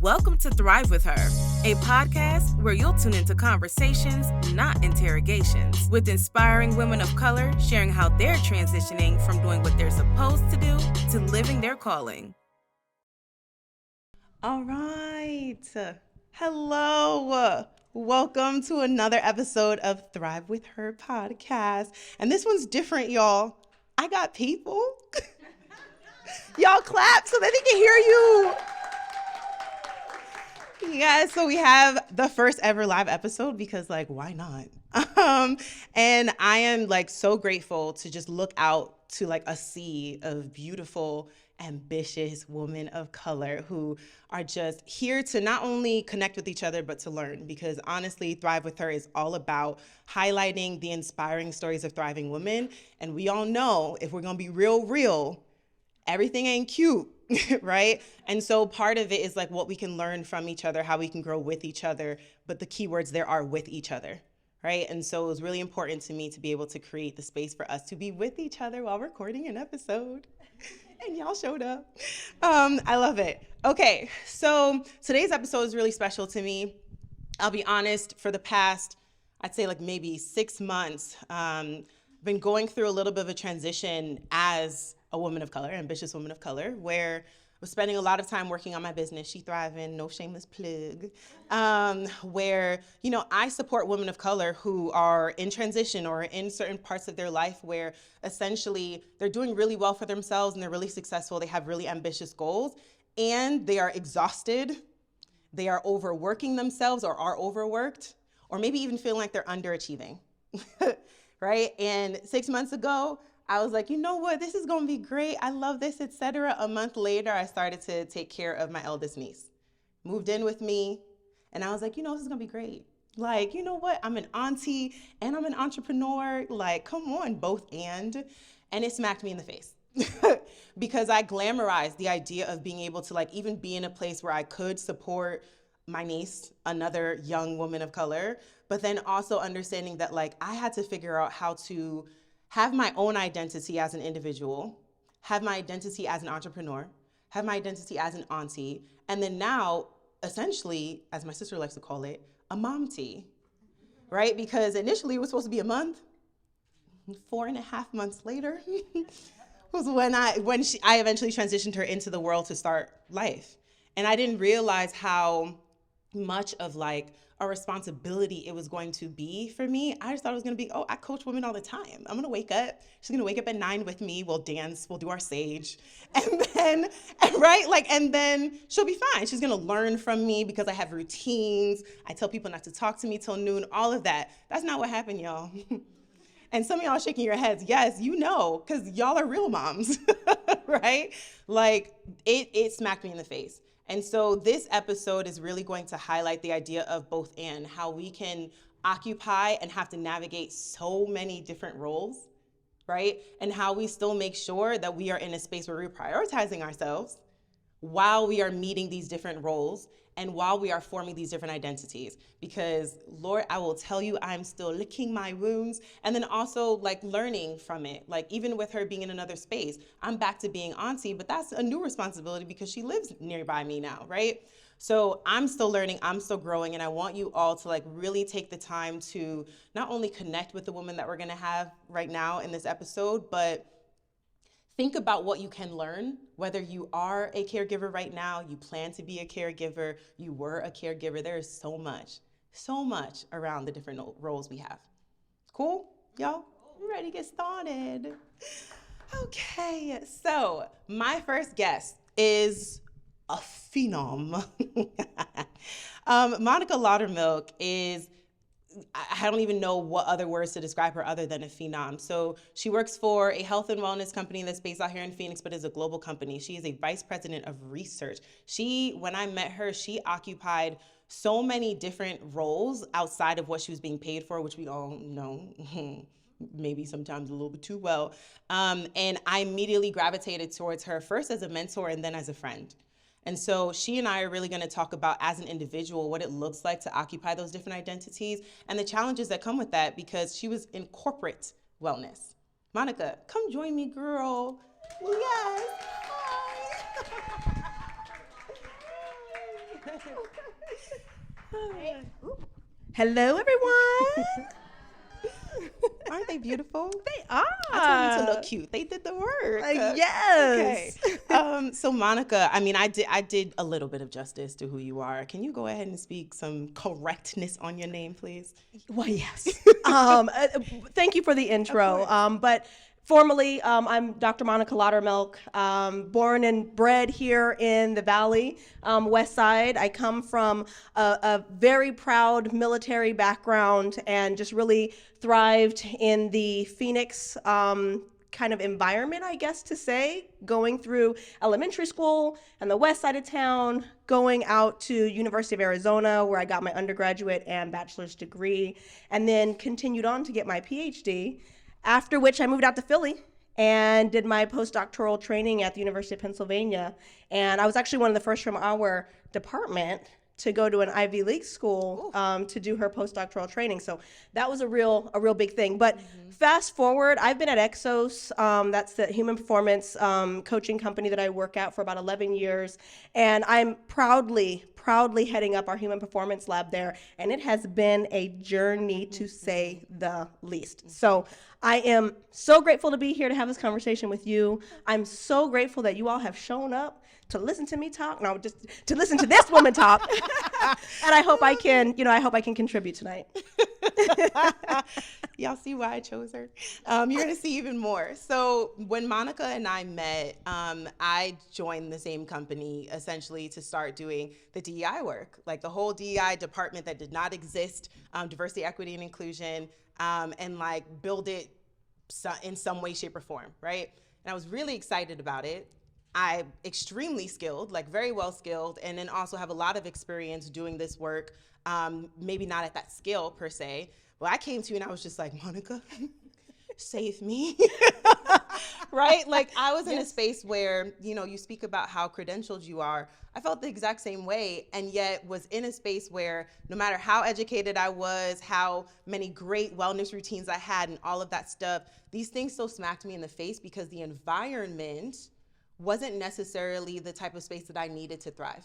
Welcome to Thrive With Her, a podcast where you'll tune into conversations, not interrogations, with inspiring women of color sharing how they're transitioning from doing what they're supposed to do to living their calling. All right. Hello. Welcome to another episode of Thrive With Her podcast. And this one's different, y'all. I got people. Y'all clap so that they can hear you. Yeah, so we have the first ever live episode because, why not? And I am, so grateful to just look out to, a sea of beautiful, ambitious women of color who are just here to not only connect with each other, but to learn. Because honestly, Thrive With Her is all about highlighting the inspiring stories of thriving women. And we all know if we're going to be real, everything ain't cute. Right? And so part of it is what we can learn from each other, how we can grow with each other, but the key words there are with each other, right? And so it was really important to me to be able to create the space for us to be with each other while recording an episode. And y'all showed up. I love it. Okay, so today's episode is really special to me. I'll be honest, for the past, I'd say maybe 6 months, been going through a little bit of a transition as a woman of color, ambitious woman of color, where I was spending a lot of time working on my business, She Thriving, no shameless plug, where, I support women of color who are in transition or in certain parts of their life where essentially they're doing really well for themselves and they're really successful, they have really ambitious goals, and they are exhausted, they are overworking themselves or are overworked, or maybe even feeling like they're underachieving, right? And 6 months ago, I was like, you know what, this is gonna be great. I love this, etc. A month later, I started to take care of my eldest niece. Moved in with me, and I was like, this is gonna be great. You know what, I'm an auntie and I'm an entrepreneur. Come on, both and it smacked me in the face. Because I glamorized the idea of being able to even be in a place where I could support my niece, another young woman of color, but then also understanding that I had to figure out how to have my own identity as an individual, have my identity as an entrepreneur, have my identity as an auntie, and then now, essentially, as my sister likes to call it, a momty, right? Because initially it was supposed to be a month. 4.5 months later was when I eventually transitioned her into the world to start life. And I didn't realize how much of a responsibility it was going to be for me. I just thought it was going to be, I coach women all the time. I'm going to wake up. She's going to wake up at 9 with me. We'll dance. We'll do our sage. And then, right? And then she'll be fine. She's going to learn from me because I have routines. I tell people not to talk to me till noon, all of that. That's not what happened, y'all. And some of y'all are shaking your heads. Yes, because y'all are real moms, right? It smacked me in the face. And so this episode is really going to highlight the idea of both and how we can occupy and have to navigate so many different roles, right? And how we still make sure that we are in a space where we're prioritizing ourselves while we are meeting these different roles and while we are forming these different identities. Because Lord, I will tell you, I'm still licking my wounds and then also learning from it. Even with her being in another space, I'm back to being auntie, but that's a new responsibility because she lives nearby me now, right? So I'm still learning, I'm still growing, and I want you all to really take the time to not only connect with the woman that we're gonna have right now in this episode, but think about what you can learn, whether you are a caregiver right now, you plan to be a caregiver, you were a caregiver. There is so much around the different roles we have. Cool, y'all? You ready to get started? Okay, so my first guest is a phenom. Monica Laudermilk is, I don't even know what other words to describe her other than a phenom. So she works for a health and wellness company that's based out here in Phoenix, but is a global company. She is a vice president of research. When I met her, she occupied so many different roles outside of what she was being paid for, which we all know, maybe sometimes a little bit too well. And I immediately gravitated towards her first as a mentor and then as a friend. And so she and I are really going to talk about, as an individual, what it looks like to occupy those different identities and the challenges that come with that, because she was in corporate wellness. Monica, come join me, girl. Yes. Hi. Hello, everyone. Aren't they beautiful? They are. I told you to look cute. They did the work. Yes. Okay. So Monica, I mean, I did a little bit of justice to who you are. Can you go ahead and speak some correctness on your name, please? Well, yes. Thank you for the intro. But formally, I'm Dr. Monica Laudermilk, born and bred here in the Valley, West Side. I come from a very proud military background and just really thrived in the Phoenix kind of environment, I guess to say, going through elementary school and the west side of town, going out to University of Arizona, where I got my undergraduate and bachelor's degree, and then continued on to get my PhD. After which I moved out to Philly and did my postdoctoral training at the University of Pennsylvania. And I was actually one of the first from our department to go to an Ivy League school to do her postdoctoral training. So that was a real big thing. But fast forward, I've been at Exos, that's the human performance coaching company that I work at for about 11 years. And I'm proudly heading up our human performance lab there. And it has been a journey to say the least. So I am so grateful to be here to have this conversation with you. I'm so grateful that you all have shown up to listen to me talk, no, just to listen to this woman talk. And I hope I can contribute tonight. Y'all see why I chose her? You're gonna see even more. So when Monica and I met, I joined the same company essentially to start doing the DEI work, like the whole DEI department that did not exist, diversity, equity, and inclusion, and like build it in some way, shape, or form, right? And I was really excited about it. I'm extremely skilled, like very well skilled, and then also have a lot of experience doing this work, maybe not at that scale per se. But I came to you and I was just like, Monica, save me, right? Like I was in a space where, you speak about how credentialed you are. I felt the exact same way, and yet was in a space where no matter how educated I was, how many great wellness routines I had and all of that stuff, these things still smacked me in the face because the environment wasn't necessarily the type of space that I needed to thrive.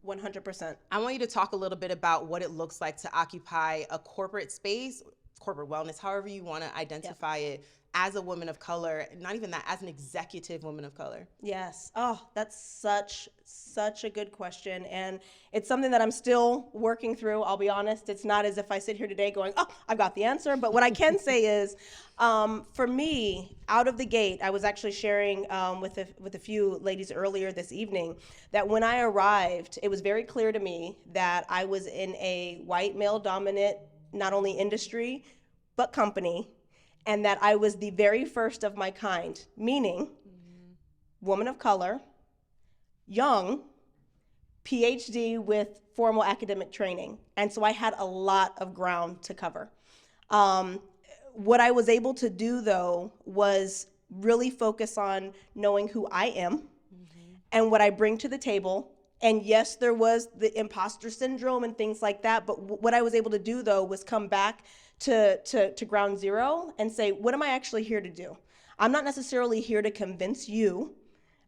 100%. I want you to talk a little bit about what it looks like to occupy a corporate space, corporate wellness, however you want to identify it, as a woman of color, not even that, as an executive woman of color. Yes. Oh, that's such a good question. And it's something that I'm still working through. I'll be honest. It's not as if I sit here today going, oh, I've got the answer. But what I can say is, for me, out of the gate, I was actually sharing with a few ladies earlier this evening that when I arrived, it was very clear to me that I was in a white male-dominant, not only industry, but company, and that I was the very first of my kind, meaning woman of color, young, PhD with formal academic training. And so I had a lot of ground to cover. What I was able to do, though, was really focus on knowing who I am and what I bring to the table. And yes, there was the imposter syndrome and things like that. But what I was able to do, though, was come back to ground zero and say, what am I actually here to do? I'm not necessarily here to convince you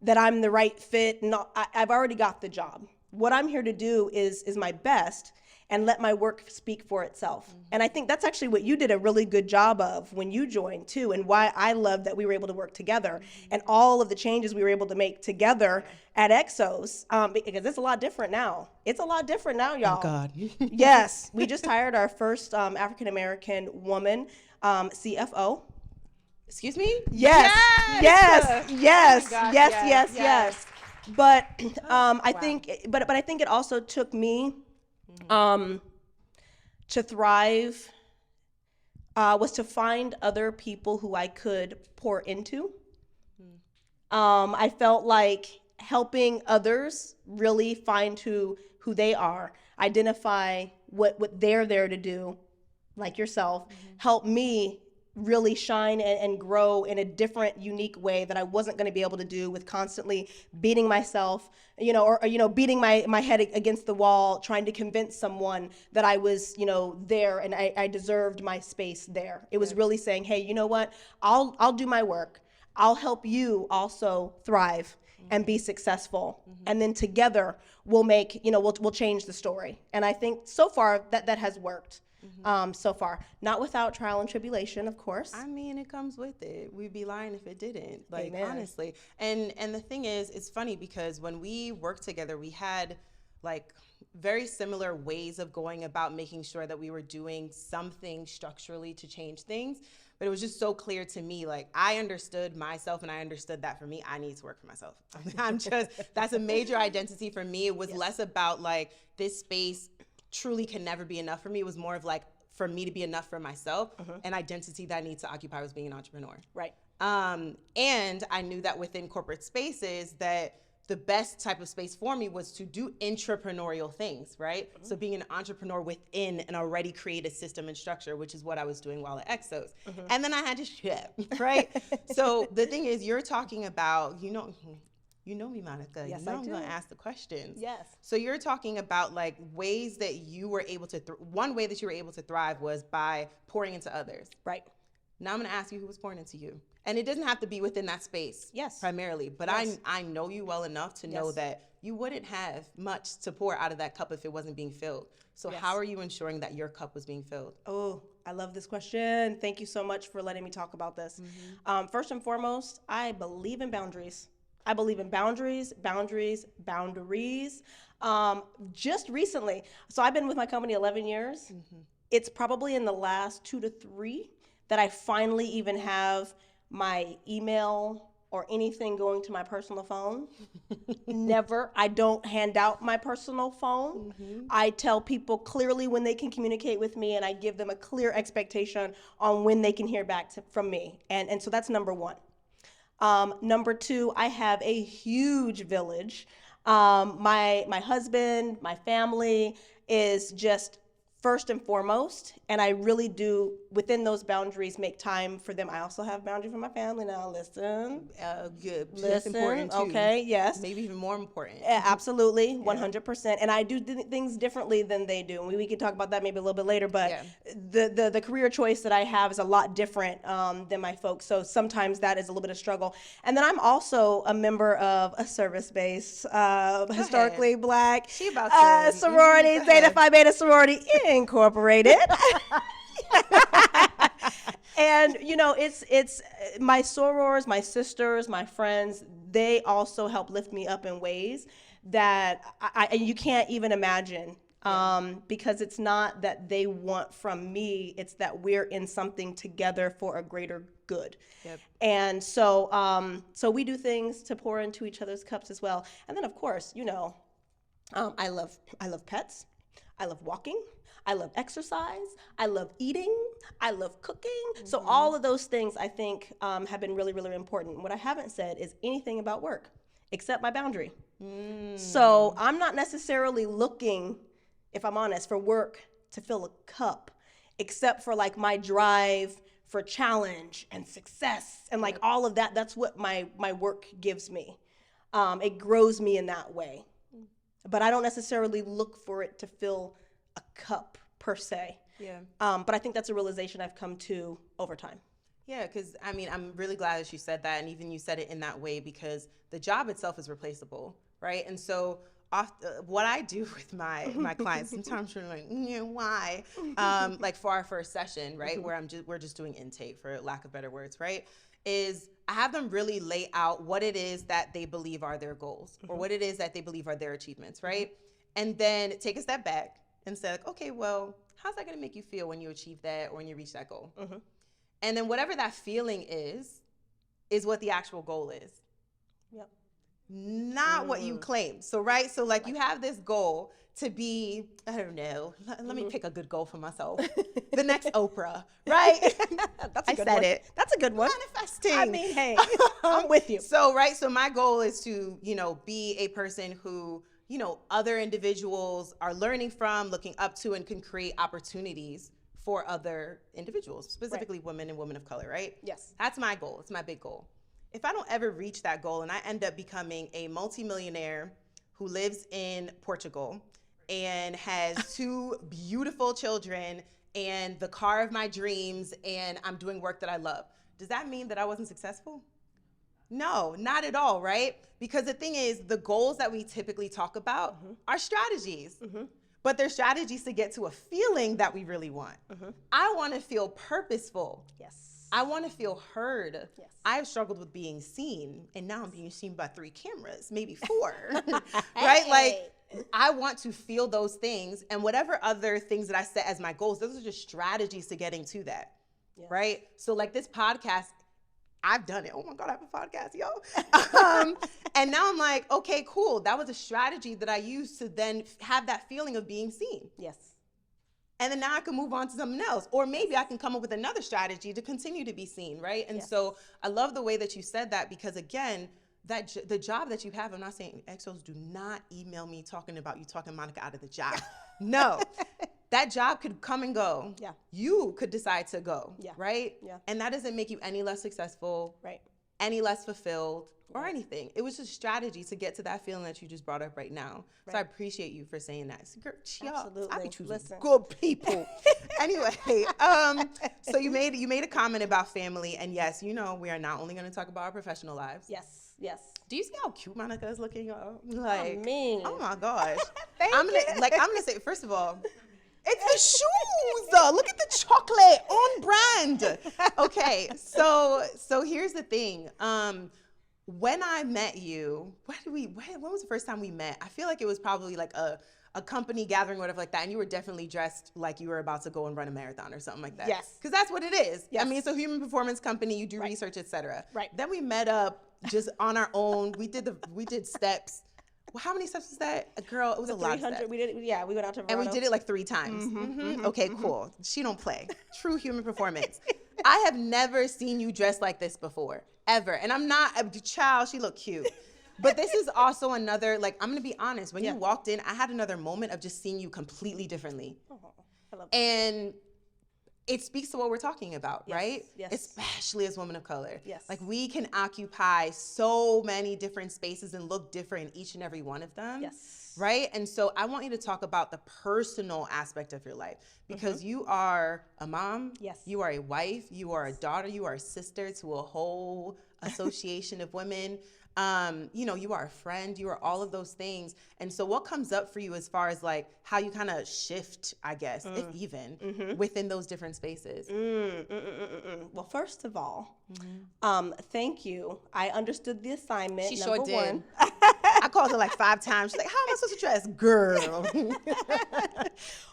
that I'm the right fit. No, I've already got the job. What I'm here to do is my best and let my work speak for itself. And I think that's actually what you did a really good job of when you joined too, and why I love that we were able to work together and all of the changes we were able to make together at Exos, because it's a lot different now. It's a lot different now, y'all. Oh God. Yes, we just hired our first African-American woman CFO. Excuse me? Yes. But I think it also took me to thrive was to find other people who I could pour into. I felt like helping others really find who they are, identify what they're there to do, like yourself, help me really shine and grow in a different, unique way that I wasn't going to be able to do with constantly beating myself, or beating my head against the wall, trying to convince someone that I was, there and I deserved my space there. It was really saying, hey, you know what? I'll do my work. I'll help you also thrive and be successful. And then together we'll make, we'll change the story. And I think so far that has worked. So far, not without trial and tribulation, of course. I mean, it comes with it. We'd be lying if it didn't. Like, Amen. honestly. And the thing is, it's funny because when we worked together, we had like very similar ways of going about making sure that we were doing something structurally to change things. But it was just so clear to me, like I understood myself and I understood that for me, I need to work for myself. That's a major identity for me. It was less about like this space truly can never be enough for me. It was more of like for me to be enough for myself, an identity that I need to occupy was being an entrepreneur. Right. And I knew that within corporate spaces that the best type of space for me was to do intrapreneurial things, right? So being an entrepreneur within an already created system and structure, which is what I was doing while at Exos. And then I had to ship, right? So the thing is, you're talking about, you know me, Monica. Yes, I'm I do. going to ask the questions. Yes. So you're talking about like ways that you were able to, one way that you were able to thrive was by pouring into others. Right. Now I'm going to ask you who was pouring into you. And it doesn't have to be within that space. Yes. Primarily. But Yes. I know you well enough to know that you wouldn't have much to pour out of that cup if it wasn't being filled. So how are you ensuring that your cup was being filled? Oh, I love this question. Thank you so much for letting me talk about this. First and foremost, I believe in boundaries. I believe in boundaries. Just recently, so I've been with my company 11 years. It's probably in the last 2 to 3 that I finally even have my email or anything going to my personal phone. Never. I don't hand out my personal phone. I tell people clearly when they can communicate with me, and I give them a clear expectation on when they can hear back from me. And so that's number one. Number two, I have a huge village. My husband, my family is just first and foremost, and I really do, within those boundaries, make time for them. I also have boundaries for my family now. Listen. Good. That's Listen, important too. okay, yes. Maybe even more important. Absolutely, 100%. And I do things differently than they do. We can talk about that maybe a little bit later, but the career choice that I have is a lot different than my folks. So sometimes that is a little bit of struggle. And then I'm also a member of a service-based, historically black sorority, Zeta Phi Beta sorority Incorporated. And it's my sorors, my sisters, my friends, they also help lift me up in ways that you can't even imagine, because it's not that they want from me, it's that we're in something together for a greater good. And so we do things to pour into each other's cups as well. And then of course, I love pets. I love walking. I love exercise. I love eating. I love cooking. So all of those things I think have been really, really important. What I haven't said is anything about work except my boundary. So I'm not necessarily looking, if I'm honest, for work to fill a cup, except for like my drive for challenge and success and like all of that. That's what my work gives me. It grows me in that way. But I don't necessarily look for it to fill a cup per se. But I think that's a realization I've come to over time. Yeah, because I mean, I'm really glad that you said that, and even you said it in that way, because the job itself is replaceable, right? And so what I do with my clients, sometimes you're like, why? Like for our first session, right, where we're just doing intake, for lack of better words, right, is I have them really lay out what it is that they believe are their goals, or what it is that they believe are their achievements, right? And then take a step back and say, like, okay, well, how's that going to make you feel when you achieve that or when you reach that goal? And then whatever that feeling is what the actual goal is. Not what you claim. So, right? So, like, you have this goal to be, I don't know, let me pick a good goal for myself. The next Oprah, right? That's a good one. That's a good one. Manifesting. I mean, hey, I'm with you. So, right? So my goal is to, be a person who, other individuals are learning from, looking up to, and can create opportunities for other individuals, specifically women and women of color, right? Yes. That's my goal. It's my big goal. If I don't ever reach that goal and I end up becoming a multimillionaire who lives in Portugal and has 2 beautiful children and the car of my dreams and I'm doing work that I love, does that mean that I wasn't successful? No, not at all, right? Because the thing is, the goals that we typically talk about are strategies. But they're strategies to get to a feeling that we really want. I want to feel purposeful. Yes. I want to feel heard. Yes. I've struggled with being seen, and now I'm being seen by 3 cameras, maybe 4, right? Like, I want to feel those things, and whatever other things that I set as my goals, those are just strategies to getting to that, right? So like this podcast, I've done it. Oh my God, I have a podcast, yo. And now I'm like, okay, cool. That was a strategy that I used to then have that feeling of being seen. Yes. And then now I can move on to something else. Or maybe I can come up with another strategy to continue to be seen, right? And so I love the way that you said that, because again, the job that you have, I'm not saying exos, do not email me talking about you talking Monica out of the job. No. That job could come and go. Yeah. You could decide to go, right? Yeah. And that doesn't make you any less successful, Right. any less fulfilled, or anything. It was just strategy to get to that feeling that you just brought up right now. So I appreciate you for saying that. Girl, Absolutely. I be choosing Listen. good people. Anyway, so you made a comment about family, and yes, you know, we are not only going to talk about our professional lives. Yes. Yes. Do you see how cute Monica is looking, y'all? Like, oh my gosh. I'm gonna say, first of all, it's the shoes. Look at the chocolate on brand. Okay, so here's the thing. When I met you, when was the first time we met? I feel like it was probably like a company gathering, whatever like that, and you were definitely dressed like you were about to go and run a marathon or something like that. Yes. Because that's what it is. Yes. I mean, it's a human performance company. You do research, etc. Right. Then we met up just on our own. We did steps. Well, how many steps was that? Girl, it was a lot of steps. We went out to Verona. And we did it like 3 times. Okay, cool. She don't play. True human performance. I have never seen you dressed like this before, ever. And I'm not a child. She looked cute. But this is also another, like, I'm going to be honest. When you walked in, I had another moment of just seeing you completely differently. Oh, I love that. And it speaks to what we're talking about, right? Yes. Especially as women of color. Yes. Like, we can occupy so many different spaces and look different in each and every one of them. Yes. Right? And so I want you to talk about the personal aspect of your life, because you are a mom. Yes. You are a wife. You are a daughter. You are a sister to a whole association of women. You know, you are a friend, you are all of those things. And so what comes up for you as far as like how you kind of shift, I guess, if even, within those different spaces? Well, first of all, thank you. I understood the assignment. She number sure did. one. I called her like 5 times. She's like, how am I supposed to dress? Girl.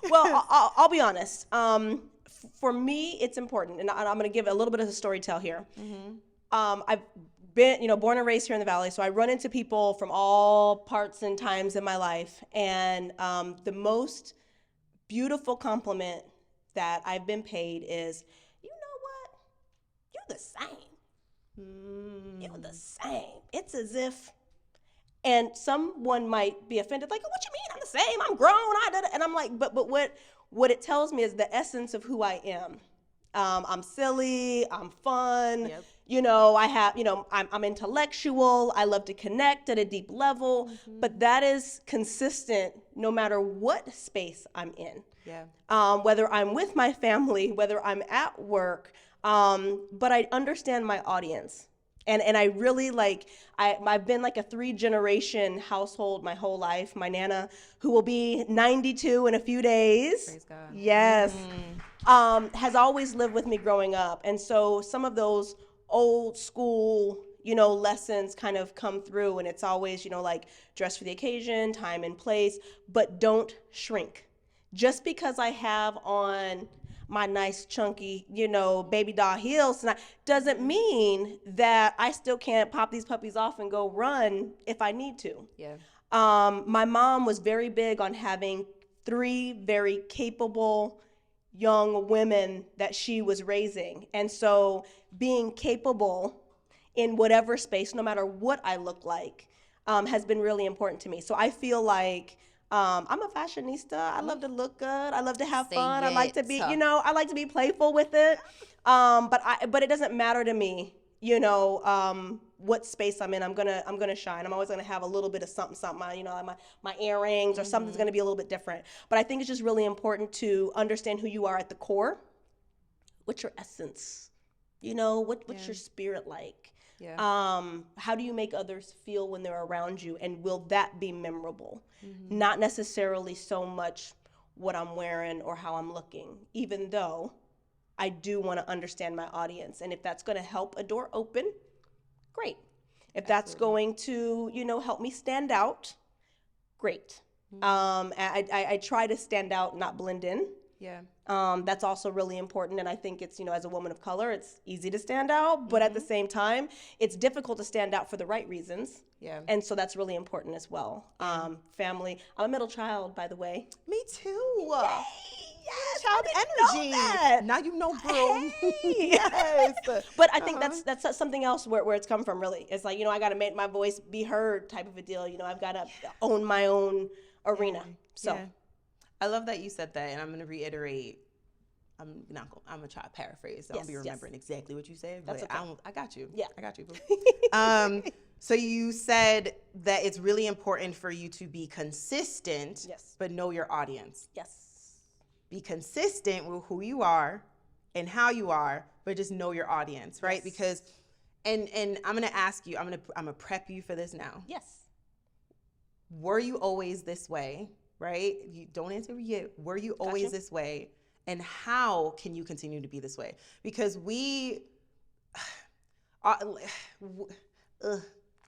Well, I'll be honest. For me, it's important, and I'm going to give a little bit of a story tell here. I've been, born and raised here in the Valley, so I run into people from all parts and times in my life, and the most beautiful compliment that I've been paid is, you know what? You're the same. You're the same. It's as if, and someone might be offended, like, what you mean I'm the same? I'm grown. I did it. And I'm like, but what it tells me is the essence of who I am. I'm silly. I'm fun. Yep. I have, I'm intellectual. I love to connect at a deep level, but that is consistent no matter what space I'm in. Yeah. Whether I'm with my family, whether I'm at work, but I understand my audience. And I really I've been like a 3-generation household my whole life. My Nana, who will be 92 in a few days. Praise God. Yes. Has always lived with me growing up. And so some of those old school, lessons kind of come through, and it's always, like dress for the occasion, time and place, but don't shrink. Just because I have on my nice chunky, baby doll heels tonight doesn't mean that I still can't pop these puppies off and go run if I need to. Yeah. My mom was very big on having 3 very capable young women that she was raising. And so being capable in whatever space, no matter what I look like, has been really important to me. So I feel like I'm a fashionista. I love to look good. I love to have fun. I like to be, I like to be playful with it. But it doesn't matter to me, what space I'm in. I'm gonna shine. I'm always gonna have a little bit of something. My earrings or something's gonna be a little bit different. But I think it's just really important to understand who you are at the core. What's your essence? What's your spirit like? Yeah. How do you make others feel when they're around you, and will that be memorable? Not necessarily so much what I'm wearing or how I'm looking, even though I do want to understand my audience. And if that's going to help a door open, great. If that's going to, help me stand out, great. I try to stand out, not blend in. Yeah. That's also really important. And I think it's, as a woman of color, it's easy to stand out, but at the same time, it's difficult to stand out for the right reasons. Yeah. And so that's really important as well. Family. I'm a middle child, by the way. Me too. Yay! Yes, Child energy. Now you know, bro. Hey. Yes. But I think that's something else where it's come from, really. It's like, I got to make my voice be heard type of a deal. I've got to own my own arena. So. Yeah. I love that you said that, and I'm going to reiterate. I'm gonna try to paraphrase. So I'll be remembering exactly what you said, but okay. I got you. Yeah. I got you. So you said that it's really important for you to be consistent, but know your audience. Yes. Be consistent with who you are and how you are, but just know your audience, right? Yes. Because, and I'm gonna ask you, I'm gonna prep you for this now. Yes. Were you always this way? Right? You don't answer yet. Were you always this way? And how can you continue to be this way? Because I'm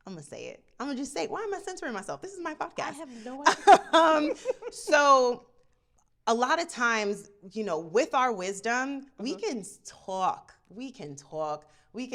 gonna say it. I'm gonna just say it. Why am I censoring myself? This is my podcast. I have no idea. So a lot of times, with our wisdom, we can talk. We can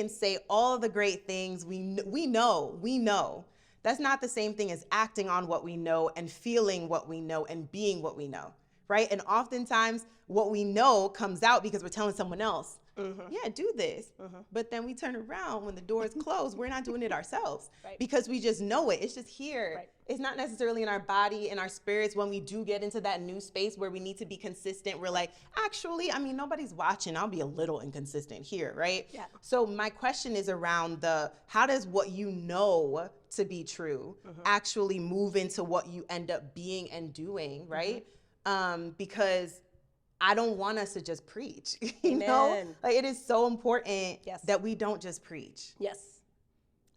say all of the great things. We know. That's not the same thing as acting on what we know and feeling what we know and being what we know, right? And oftentimes what we know comes out because we're telling someone else, yeah, do this. But then we turn around when the door is closed, we're not doing it ourselves because we just know it. It's just here. Right. It's not necessarily in our body, in our spirits. When we do get into that new space where we need to be consistent, we're like, actually, nobody's watching. I'll be a little inconsistent here, right? Yeah. So my question is around how does what you know to be true actually move into what you end up being and doing, right? Because I don't want us to just preach, you know? Like, it is so important that we don't just preach. Yes.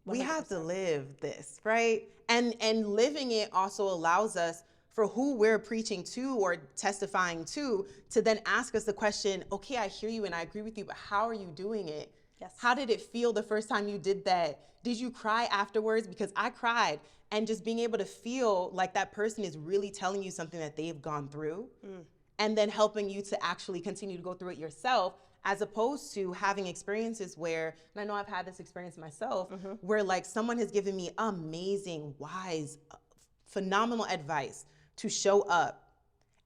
100%. We have to live this, right? And living it also allows us, for who we're preaching to or testifying to then ask us the question, okay, I hear you and I agree with you, but how are you doing it? Yes. How did it feel the first time you did that? Did you cry afterwards? Because I cried. And just being able to feel like that person is really telling you something that they've gone through and then helping you to actually continue to go through it yourself, as opposed to having experiences where, and I know I've had this experience myself, where like someone has given me amazing, wise, phenomenal advice to show up.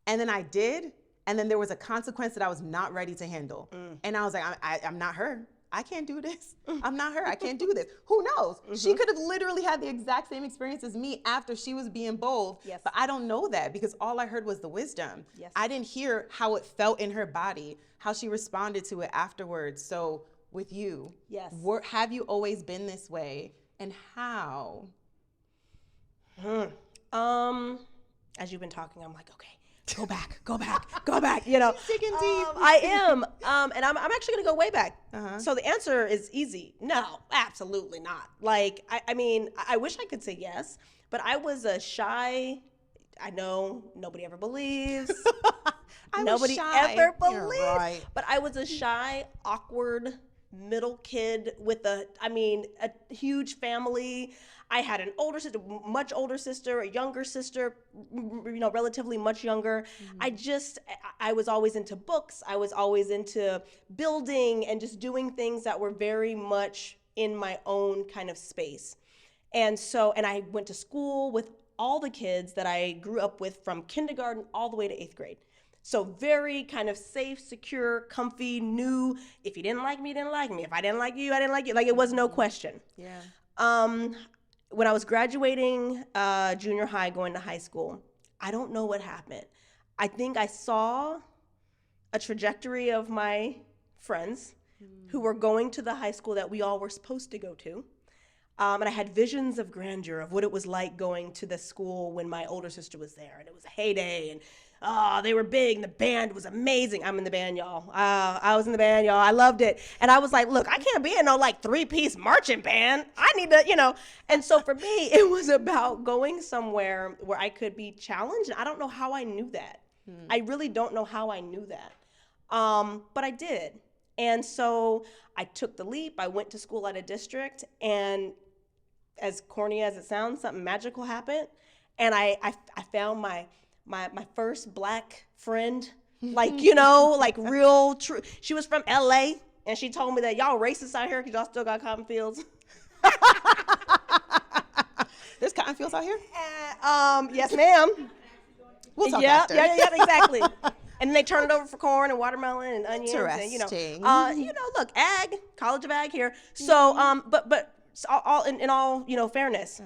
And then I did, and then there was a consequence that I was not ready to handle. And I was like, I'm not her. I can't do this. I'm not her. I can't do this. Who knows? She could have literally had the exact same experience as me after she was being bold. Yes. But I don't know that because all I heard was the wisdom. Yes. I didn't hear how it felt in her body, how she responded to it afterwards. So with you, have you always been this way, and how? As you've been talking, I'm like, okay. Go back, Digging deep. I am, and I'm actually gonna go way back. So the answer is easy. No, absolutely not. Like, I wish I could say yes, but I was a shy, I know nobody ever believes. Nobody ever believes. But I was a shy, awkward middle kid with a huge family. I had an older sister, much older sister, a younger sister, relatively much younger. I was always into books. I was always into building and just doing things that were very much in my own kind of space. And I went to school with all the kids that I grew up with from kindergarten all the way to 8th grade. So very kind of safe, secure, comfy, knew if you didn't like me, you didn't like me. If I didn't like you, I didn't like you. Like, it was no question. Yeah. When I was graduating junior high, going to high school, I don't know what happened. I think I saw a trajectory of my friends who were going to the high school that we all were supposed to go to. And I had visions of grandeur of what it was like going to the school when my older sister was there. And it was a heyday. And Oh, they were big. And the band was amazing. I'm in the band, y'all. I was in the band, y'all. I loved it. And I was like, look, I can't be in no like 3-piece marching band. I need to, And so for me, it was about going somewhere where I could be challenged. And I don't know how I knew that. I really don't know how I knew that. But I did. And so I took the leap. I went to school at a district, and as corny as it sounds, something magical happened. And I found my first black friend, like, like real true. She was from LA, and she told me that y'all racist out here because y'all still got cotton fields. There's cotton fields out here? Yes, ma'am. We'll talk after. Yeah, exactly. And then they turn it over for corn and watermelon and onions. Interesting. And, look, ag, College of Ag here. So, but all in all, fairness,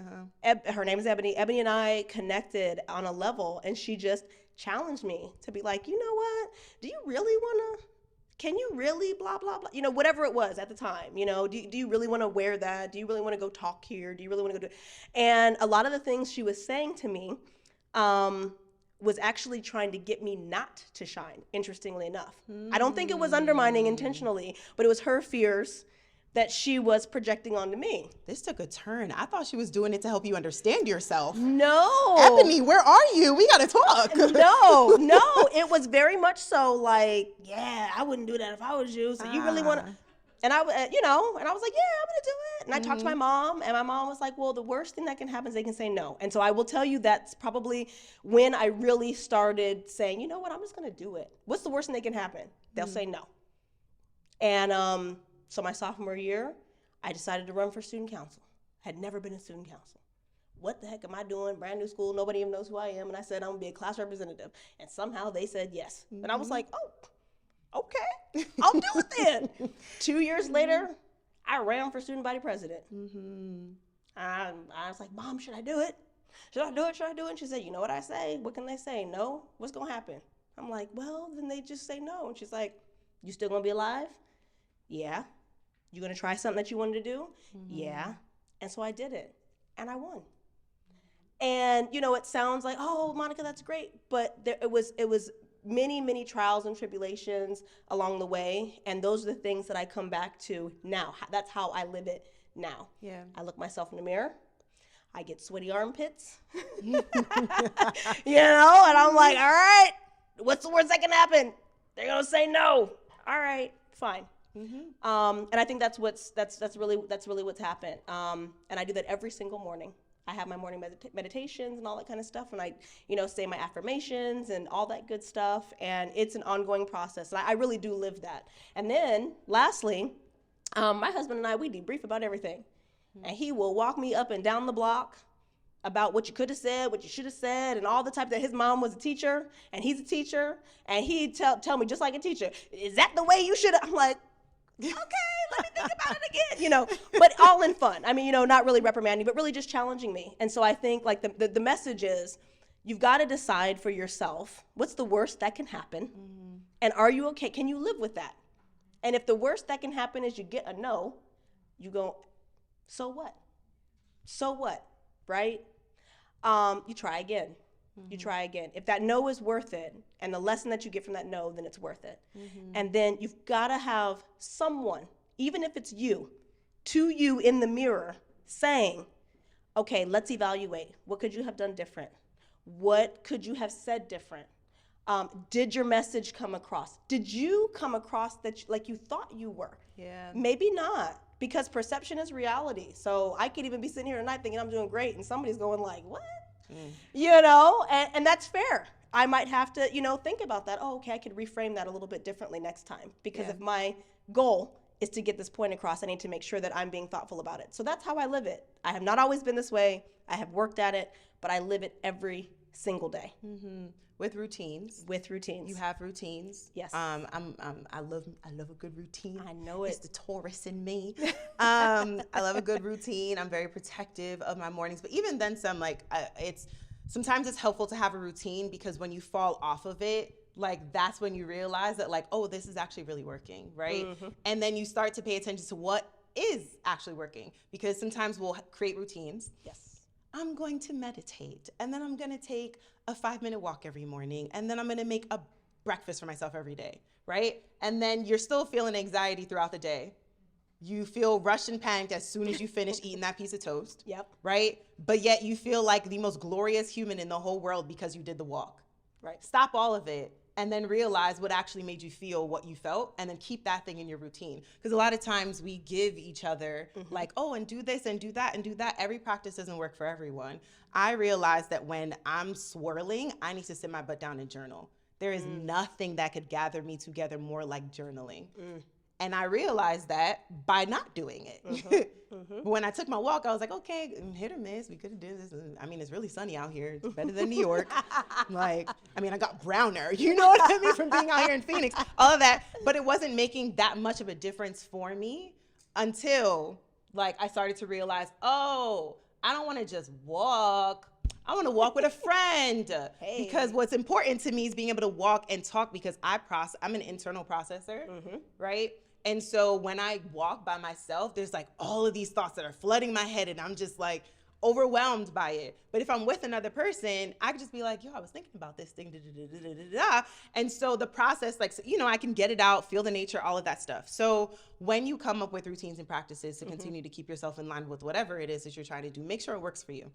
her name is Ebony. Ebony and I connected on a level, and she just challenged me to be like, you know what? Do you really want to? Can you really blah, blah, blah? Whatever it was at the time, do you really want to wear that? Do you really want to go talk here? Do you really want to go do it? And a lot of the things she was saying to me, was actually trying to get me not to shine, interestingly enough. I don't think it was undermining intentionally, but it was her fears that she was projecting onto me. This took a turn. I thought she was doing it to help you understand yourself. No. Ebony, where are you? We got to talk. No. It was very much so like, yeah, I wouldn't do that if I was you. So you really want to... And I was like, yeah, I'm going to do it. And I talked to my mom, and my mom was like, well, the worst thing that can happen is they can say no. And so I will tell you that's probably when I really started saying, you know what, I'm just going to do it. What's the worst thing that can happen? They'll say no. And so my sophomore year, I decided to run for student council. Had never been in student council. What the heck am I doing? Brand new school. Nobody even knows who I am. And I said, I'm going to be a class representative. And somehow they said yes. And I was like, oh. Okay, I'll do it then. 2 years later, I ran for student body president. I was like, Mom, should I do it? Should I do it? And she said, you know what I say? What can they say? No? What's going to happen? I'm like, well, then they just say no. And she's like, you still going to be alive? Yeah. You going to try something that you wanted to do? Yeah. And so I did it, and I won. And, it sounds like, oh, Monica, that's great. But it was many, many trials and tribulations along the way, and those are the things that I come back to now. That's how I live it now. Yeah. I look myself in the mirror. I get sweaty armpits. And I'm like, all right, what's the worst that can happen? They're gonna say no. All right, fine. And I think that's really what's happened. And I do that every single morning. I have my morning meditations and all that kind of stuff, and I, say my affirmations and all that good stuff, and it's an ongoing process, and I really do live that. And then, lastly, my husband and I, we debrief about everything, and he will walk me up and down the block about what you could have said, what you should have said, and all the type that his mom was a teacher, and he's a teacher, and he'd tell me just like a teacher, is that the way you should have? I'm like, okay, let me think about it again, but all in fun. I mean, not really reprimanding, but really just challenging me. And so I think like the message is, you've got to decide for yourself, what's the worst that can happen? And are you okay? Can you live with that? And if the worst that can happen is you get a no, you go, so what? So what, right? You try again. You try again. If that no is worth it, and the lesson that you get from that no, then it's worth it. And then you've got to have someone, even if it's you, to you in the mirror saying, okay, let's evaluate. What could you have done different? What could you have said different? Did your message come across? Did you come across that like you thought you were? Yeah. Maybe not, because perception is reality. So I could even be sitting here tonight thinking I'm doing great, and somebody's going like, what? And that's fair. I might have to, think about that. Oh, okay, I could reframe that a little bit differently next time, because if my goal is to get this point across, I need to make sure that I'm being thoughtful about it. So that's how I live it. I have not always been this way. I have worked at it, but I live it every single day. With routines. You have routines. Yes. I love a good routine. I know it. It's the Taurus in me. I love a good routine. I'm very protective of my mornings, but even then sometimes it's helpful to have a routine, because when you fall off of it, like that's when you realize that like, oh, this is actually really working, right? And then you start to pay attention to what is actually working, because sometimes we'll create routines. Yes. I'm going to meditate, and then I'm going to take a 5-minute walk every morning, and then I'm going to make a breakfast for myself every day, right? And then you're still feeling anxiety throughout the day. You feel rushed and panicked as soon as you finish eating that piece of toast. Yep. Right? But yet you feel like the most glorious human in the whole world because you did the walk. Right. Stop all of it and then realize what actually made you feel what you felt, and then keep that thing in your routine. Because a lot of times we give each other like, oh, and do this and do that and do that. Every practice doesn't work for everyone. I realized that when I'm swirling, I need to sit my butt down and journal. There is nothing that could gather me together more like journaling. And I realized that by not doing it. But when I took my walk, I was like, okay, hit or miss. We could have did this. I mean, it's really sunny out here. It's better than New York. Like, I mean, I got browner. You know what I mean? From being out here in Phoenix, all of that. But it wasn't making that much of a difference for me until, like, I started to realize, oh, I don't want to just walk. I want to walk with a friend. Hey. Because what's important to me is being able to walk and talk, because I'm an internal processor, right? And so when I walk by myself, there's like all of these thoughts that are flooding my head, and I'm just like overwhelmed by it. But if I'm with another person, I could just be like, yo, I was thinking about this thing, And so the process, like, you know, I can get it out, feel the nature, all of that stuff. So when you come up with routines and practices to continue to keep yourself in line with whatever it is that you're trying to do, make sure it works for you.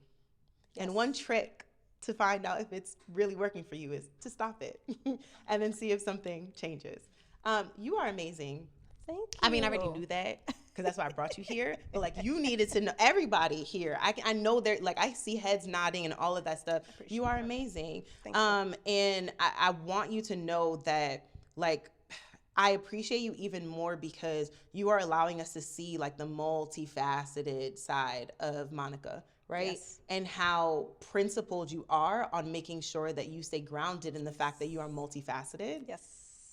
Yes. And one trick to find out if it's really working for you is to stop it and then see if something changes. You are amazing. Thank you. I mean, I already knew that because that's why I brought you here. But like, you needed to know, everybody here. I know there, like, I see heads nodding and all of that stuff. You are amazing. Thank you. And I want you to know that, like, I appreciate you even more because you are allowing us to see like the multifaceted side of Monica, right? Yes. And how principled you are on making sure that you stay grounded in the fact that you are multifaceted. Yes.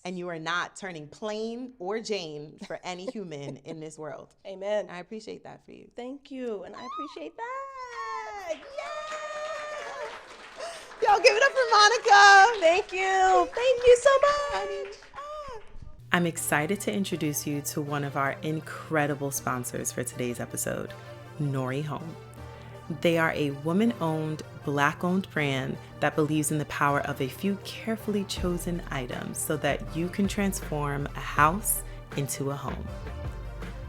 And you are not turning plain or Jane for any human in this world. Amen. I appreciate that for you. Thank you, and I appreciate that. Yeah! Y'all give it up for Monica. Thank you. Thank you so much. I'm excited to introduce you to one of our incredible sponsors for today's episode, Nori Home. They are a woman-owned, Black-owned brand that believes in the power of a few carefully chosen items so that you can transform a house into a home.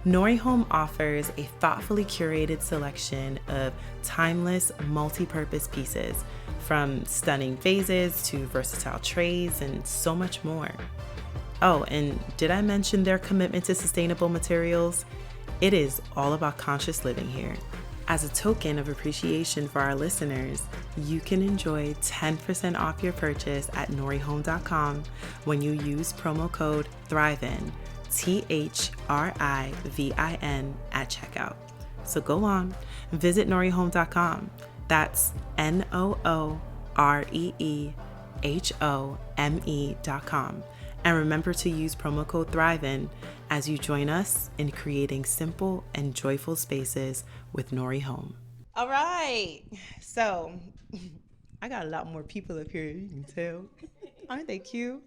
Nori Home offers a thoughtfully curated selection of timeless, multi-purpose pieces, from stunning vases to versatile trays and so much more. Oh, and did I mention their commitment to sustainable materials? It is all about conscious living here. As a token of appreciation for our listeners, you can enjoy 10% off your purchase at norihome.com when you use promo code THRIVIN, THRIVIN at checkout. So go on, visit norihome.com. That's NOOREEHOME.com. And remember to use promo code THRIVIN as you join us in creating simple and joyful spaces with Nori Home. All right. So I got a lot more people up here, you can tell. Aren't they cute?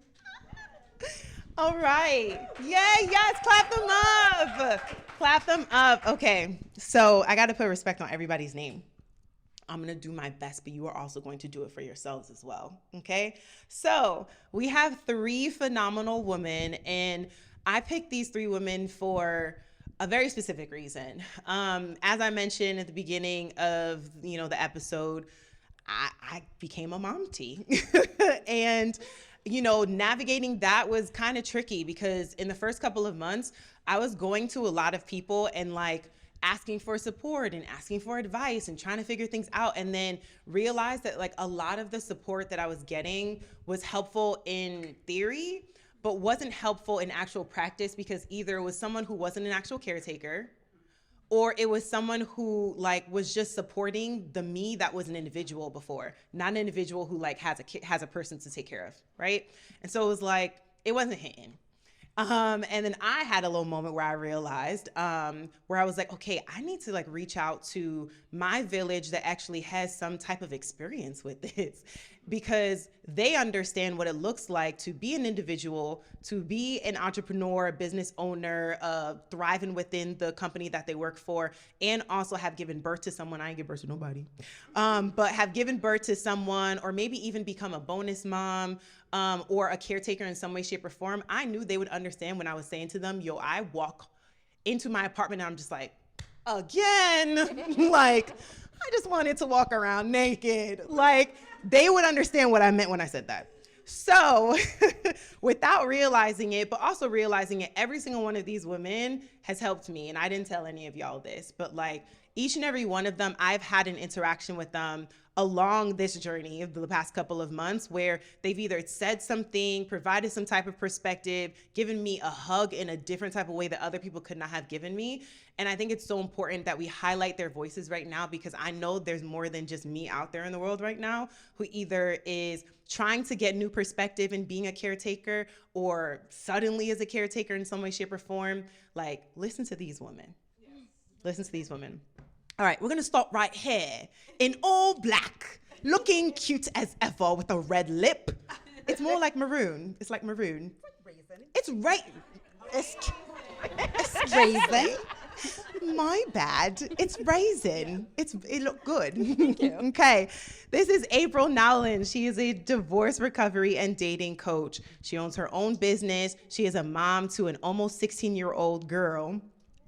All right. Yay, yes, clap them up. Clap them up. Okay. So I got to put respect on everybody's name. I'm going to do my best, but you are also going to do it for yourselves as well. Okay. So we have 3 phenomenal women, and I picked these 3 women for a very specific reason. As I mentioned at the beginning of, the episode, I became a momty and, navigating that was kind of tricky because in the first couple of months, I was going to a lot of people and asking for support and asking for advice and trying to figure things out, and then realized that a lot of the support that I was getting was helpful in theory, but wasn't helpful in actual practice, because either it was someone who wasn't an actual caretaker, or it was someone who was just supporting the me that was an individual before, not an individual who has a person to take care of, right? And so it was it wasn't hitting. And then I had a little moment where I realized, where I was okay, I need to reach out to my village that actually has some type of experience with this. because they understand what it looks like to be an individual, to be an entrepreneur, a business owner, thriving within the company that they work for, and also have given birth to someone. I ain't give birth to nobody, but have given birth to someone, or maybe even become a bonus mom, or a caretaker in some way, shape, or form. I knew they would understand when I was saying to them, yo, I walk into my apartment and I'm just like, again, like, I just wanted to walk around naked. Like, they would understand what I meant when I said that. So without realizing it, but also realizing it, every single one of these women has helped me. And I didn't tell any of y'all this, but like each and every one of them, I've had an interaction with them along this journey of the past couple of months where they've either said something, provided some type of perspective, given me a hug in a different type of way that other people could not have given me. And I think it's so important that we highlight their voices right now, because I know there's more than just me out there in the world right now who either is trying to get new perspective in being a caretaker or suddenly is a caretaker in some way, shape, or form. Like, listen to these women. Yes. Listen to these women. All right, we're gonna start right here in all black, looking cute as ever with a red lip. It's more like maroon. It's like maroon. It's like raisin. It's raisin. My bad. It's raisin. It looked good. Thank you. Okay. This is April Nowlin. She is a divorce recovery and dating coach. She owns her own business. She is a mom to an almost 16-year-old girl.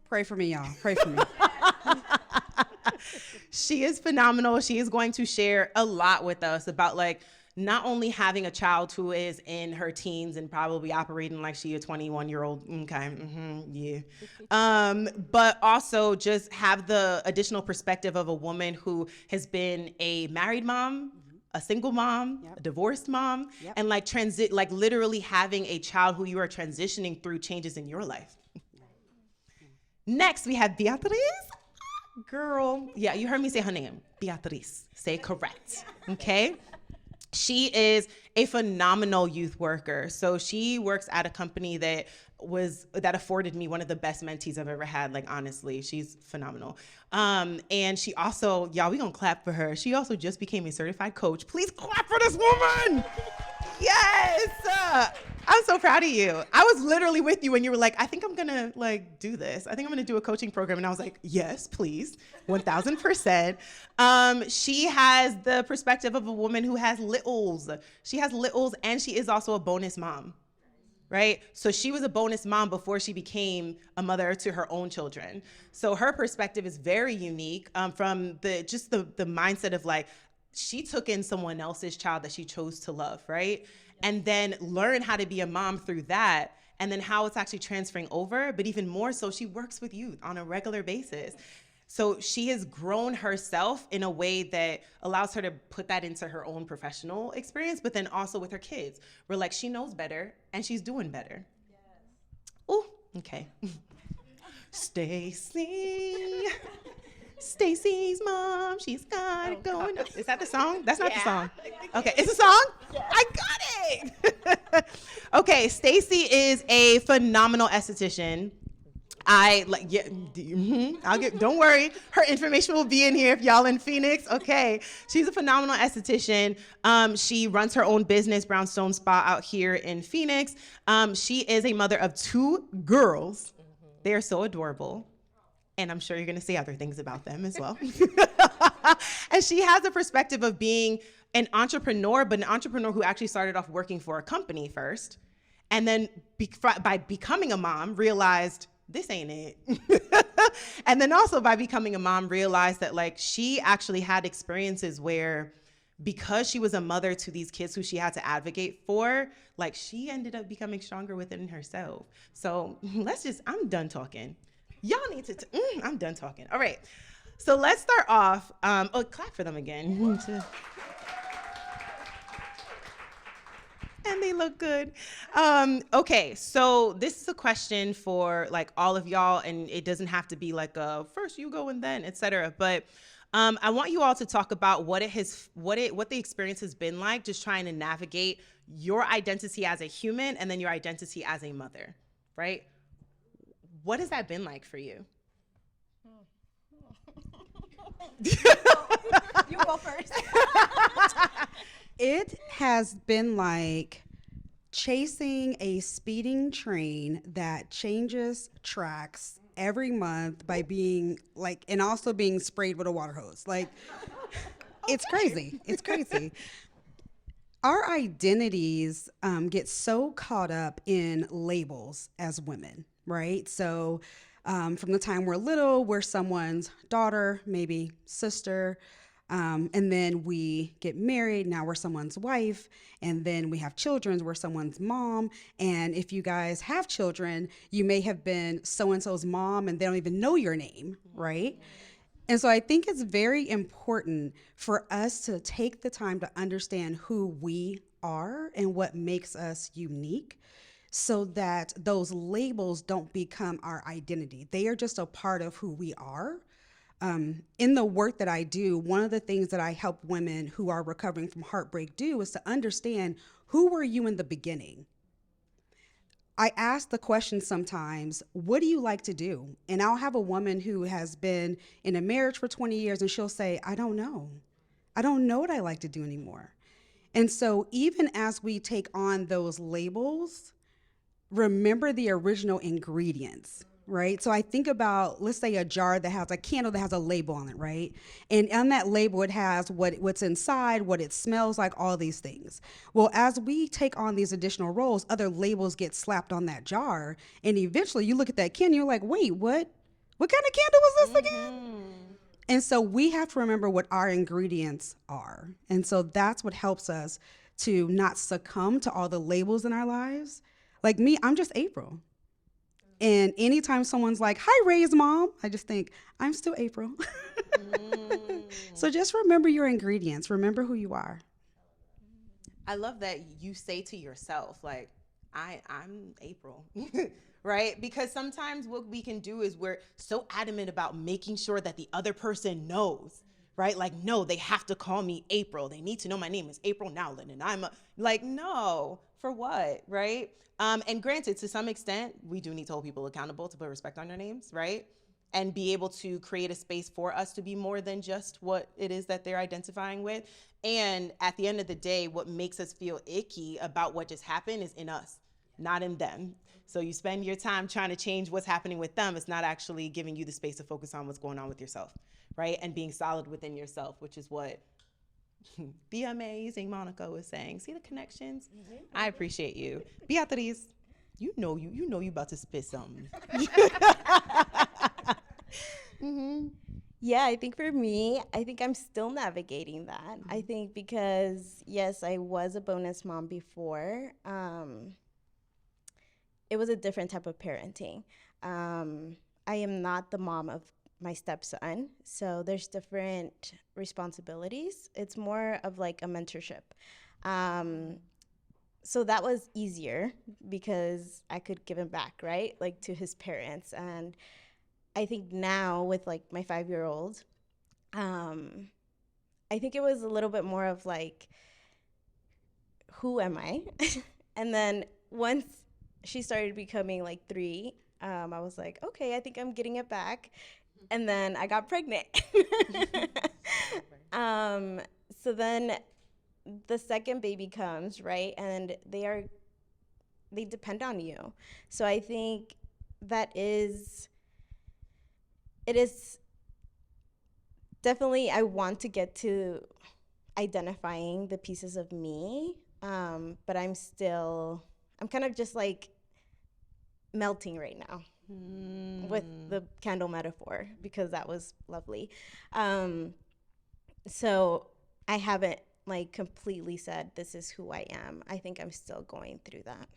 Pray for me, y'all. Pray for me. She is phenomenal. She is going to share a lot with us about like not only having a child who is in her teens and probably operating like she a 21-year-old, but also just have the additional perspective of a woman who has been a married mom, a single mom, a divorced mom, and like literally having a child who you are transitioning through changes in your life. Next, we have Beatriz. Girl, yeah, you heard me say her name, Beatriz. Say it correct, okay? She is a phenomenal youth worker. So she works at a company that afforded me one of the best mentees I've ever had. Like, honestly, she's phenomenal. And she also, y'all, we gonna clap for her. She also just became a certified coach. Please clap for this woman. Yes. I'm so proud of you. I was literally with you when you were like, I think I'm gonna like do this. I think I'm gonna do a coaching program. And I was like, yes, please, 1000%. She has the perspective of a woman who has littles. She has littles and she is also a bonus mom, right? So she was a bonus mom before she became a mother to her own children. So her perspective is very unique from the mindset of like, she took in someone else's child that she chose to love, right? And then learn how to be a mom through that, and then how it's actually transferring over. But even more so, she works with youth on a regular basis. So she has grown herself in a way that allows her to put that into her own professional experience, but then also with her kids. We're like, she knows better and she's doing better. Yes. Ooh, okay. Stacy's mom, she's got it going. Is that the song? That's not the song. Okay, it's a song? Yeah. I got it. Okay, Stacy is a phenomenal esthetician. Don't worry. Her information will be in here if y'all in Phoenix. Okay, she's a phenomenal esthetician. She runs her own business, Brownstone Spa, out here in Phoenix. She is a mother of 2 girls. They are so adorable. And I'm sure you're going to say other things about them as well. And she has a perspective of being an entrepreneur, but an entrepreneur who actually started off working for a company first. And then by becoming a mom, realized this ain't it. And then also by becoming a mom, realized that like she actually had experiences where because she was a mother to these kids who she had to advocate for, like she ended up becoming stronger within herself. So I'm done talking. Y'all need to, I'm done talking. All right, so let's start off. Clap for them again. And they look good. Okay, so this is a question for like all of y'all, and it doesn't have to be like a first you go and then, etc. But I want you all to talk about what the experience has been like, just trying to navigate your identity as a human and then your identity as a mother, right? What has that been like for you? You go first. It has been like chasing a speeding train that changes tracks every month by being like, and also being sprayed with a water hose. Like, it's crazy. It's crazy. Our identities get so caught up in labels as women, right? So from the time we're little, we're someone's daughter, maybe sister, and then we get married, now we're someone's wife, and then we have children, we're someone's mom. And if you guys have children, you may have been so-and-so's mom and they don't even know your name, right? And so I think it's very important for us to take the time to understand who we are and what makes us unique so that those labels don't become our identity. They are just a part of who we are. In the work that I do, one of the things that I help women who are recovering from heartbreak do is to understand, who were you in the beginning? I ask the question sometimes, what do you like to do? And I'll have a woman who has been in a marriage for 20 years and she'll say, I don't know. I don't know what I like to do anymore. And so even as we take on those labels, remember the original ingredients, right? So I think about, let's say, a jar that has a candle that has a label on it, right? And on that label, it has what's inside, what it smells like, all these things. Well, as we take on these additional roles, other labels get slapped on that jar. And eventually you look at that candle, you're like, wait, what kind of candle was this again? And so we have to remember what our ingredients are. And so that's what helps us to not succumb to all the labels in our lives. Like me, I'm just April. And anytime someone's like, hi, Ray's mom, I just think, I'm still April. So just remember your ingredients. Remember who you are. I love that you say to yourself, like, I'm April, right? Because sometimes what we can do is we're so adamant about making sure that the other person knows, right? Like, no, they have to call me April. They need to know my name is April Nowlin. And I'm like, no, for what, right? And granted, to some extent, we do need to hold people accountable to put respect on their names, right? And be able to create a space for us to be more than just what it is that they're identifying with. And at the end of the day, what makes us feel icky about what just happened is in us, not in them. So you spend your time trying to change what's happening with them. It's not actually giving you the space to focus on what's going on with yourself, right? And being solid within yourself, which is what the amazing Monica was saying. See the connections? I appreciate you. Beatriz, you know you about to spit something. Yeah, I think for me, I think I'm still navigating that. I think because, yes, I was a bonus mom before. It was a different type of parenting. I am not the mom of my stepson, so there's different responsibilities. It's more of like a mentorship. So that was easier because I could give him back, right? Like to his parents. And I think now with like my 5-year-old, I think it was a little bit more of like, who am I? And then once she started becoming like 3, I was like, okay, I think I'm getting it back. And then I got pregnant. So then the second baby comes, right? And they depend on you. So I think it is definitely, I want to get to identifying the pieces of me, but I'm kind of just like melting right now with the candle metaphor, because that was lovely. So I haven't like completely said this is who I am. I think I'm still going through that.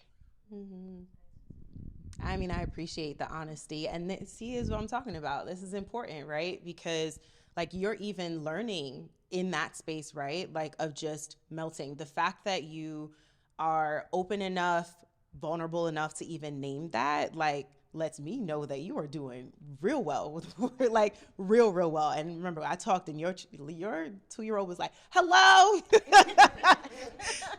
I mean, I appreciate the honesty, and see, is what I'm talking about. This is important, right? Because like you're even learning in that space, right? Like of just melting. The fact that you are open enough, vulnerable enough to even name that, like, lets me know that you are doing real well, like real well. And remember, I talked and your 2-year-old was like, hello.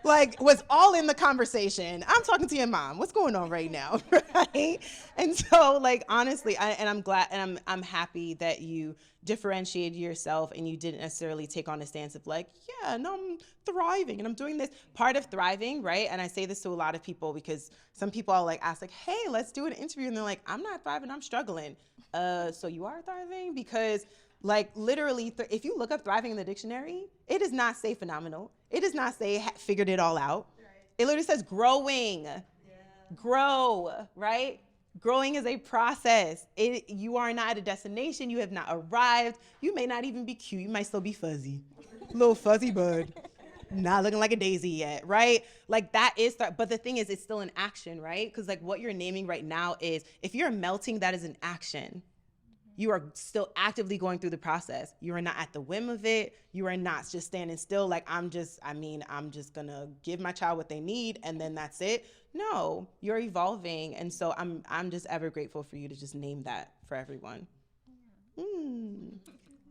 Like, was all in the conversation. I'm talking to your mom. What's going on right now, right? And so, like, honestly, I'm glad, and I'm happy that you differentiated yourself and you didn't necessarily take on a stance of like, yeah, no, I'm thriving and I'm doing this. Part of thriving, right? And I say this to a lot of people because some people are like, ask like, hey, let's do an interview. And they're like, I'm not thriving, I'm struggling. So you are thriving? Because like literally, if you look up thriving in the dictionary, it does not say phenomenal. It does not say figured it all out. Right. It literally says growing. Yeah. Grow, right? Growing is a process. You are not at a destination. You have not arrived. You may not even be cute. You might still be fuzzy. Little fuzzy bud. Not looking like a daisy yet, right? Like that is, but the thing is, it's still an action, right? Because like what you're naming right now is, if you're melting, that is an action. You are still actively going through the process. You are not at the whim of it. You are not just standing still like, I'm just gonna give my child what they need and then that's it. No, you're evolving. And so I'm just ever grateful for you to just name that for everyone.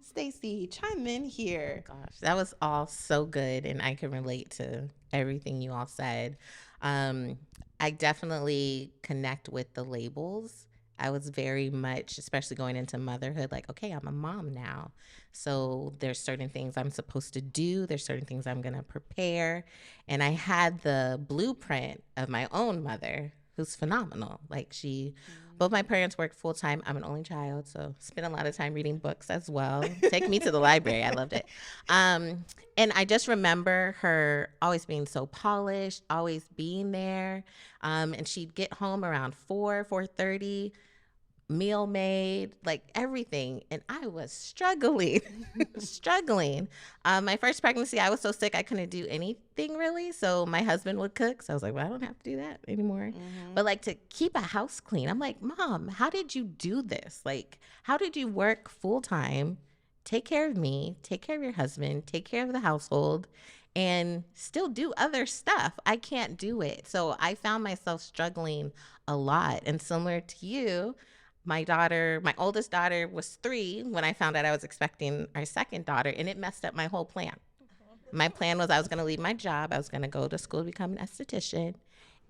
Stacy, chime in here. Gosh, that was all so good, and I can relate to everything you all said. I definitely connect with the labels. I was very much, especially going into motherhood, like, okay, I'm a mom now. So there's certain things I'm supposed to do. There's certain things I'm going to prepare. And I had the blueprint of my own mother, who's phenomenal. Like both my parents worked full time. I'm an only child, so spent a lot of time reading books as well. Take me to the library. I loved it. And I just remember her always being so polished, always being there. And she'd get home around 4:30, meal made, like everything. And I was struggling. My first pregnancy, I was so sick I couldn't do anything really. So my husband would cook. So I was like, well, I don't have to do that anymore. Mm-hmm. But like to keep a house clean, I'm like, Mom, how did you do this? Like, how did you work full time, take care of me, take care of your husband, take care of the household, and still do other stuff? I can't do it. So I found myself struggling a lot. And similar to you, my oldest daughter was 3 when I found out I was expecting our second daughter, and it messed up my whole plan. My plan was I was going to leave my job. I was going to go to school to become an esthetician.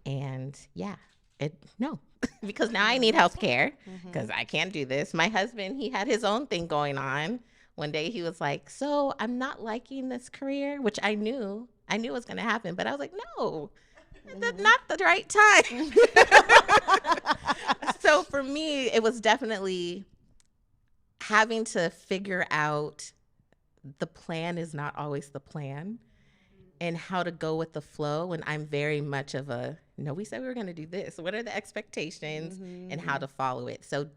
And no, because now I need health care because I can't do this. My husband, he had his own thing going on. One day he was like, so I'm not liking this career, which I knew was going to happen. But I was like, no, that's not the right time. So for me, it was definitely having to figure out the plan is not always the plan and how to go with the flow. And I'm very much of no, we said we were going to do this. What are the expectations and how to follow it? So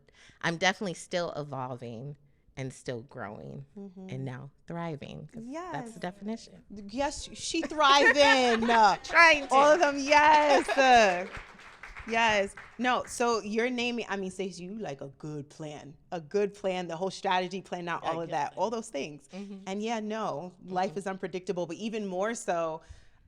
I'm definitely still evolving and still growing and now thriving. Yes. That's the definition. Yes, she thriving. Trying to. All of them, yes. Yes. No, so you're naming, Stacey, you like a good plan, the whole strategy plan out, all of that, all those things. And life is unpredictable, but even more so,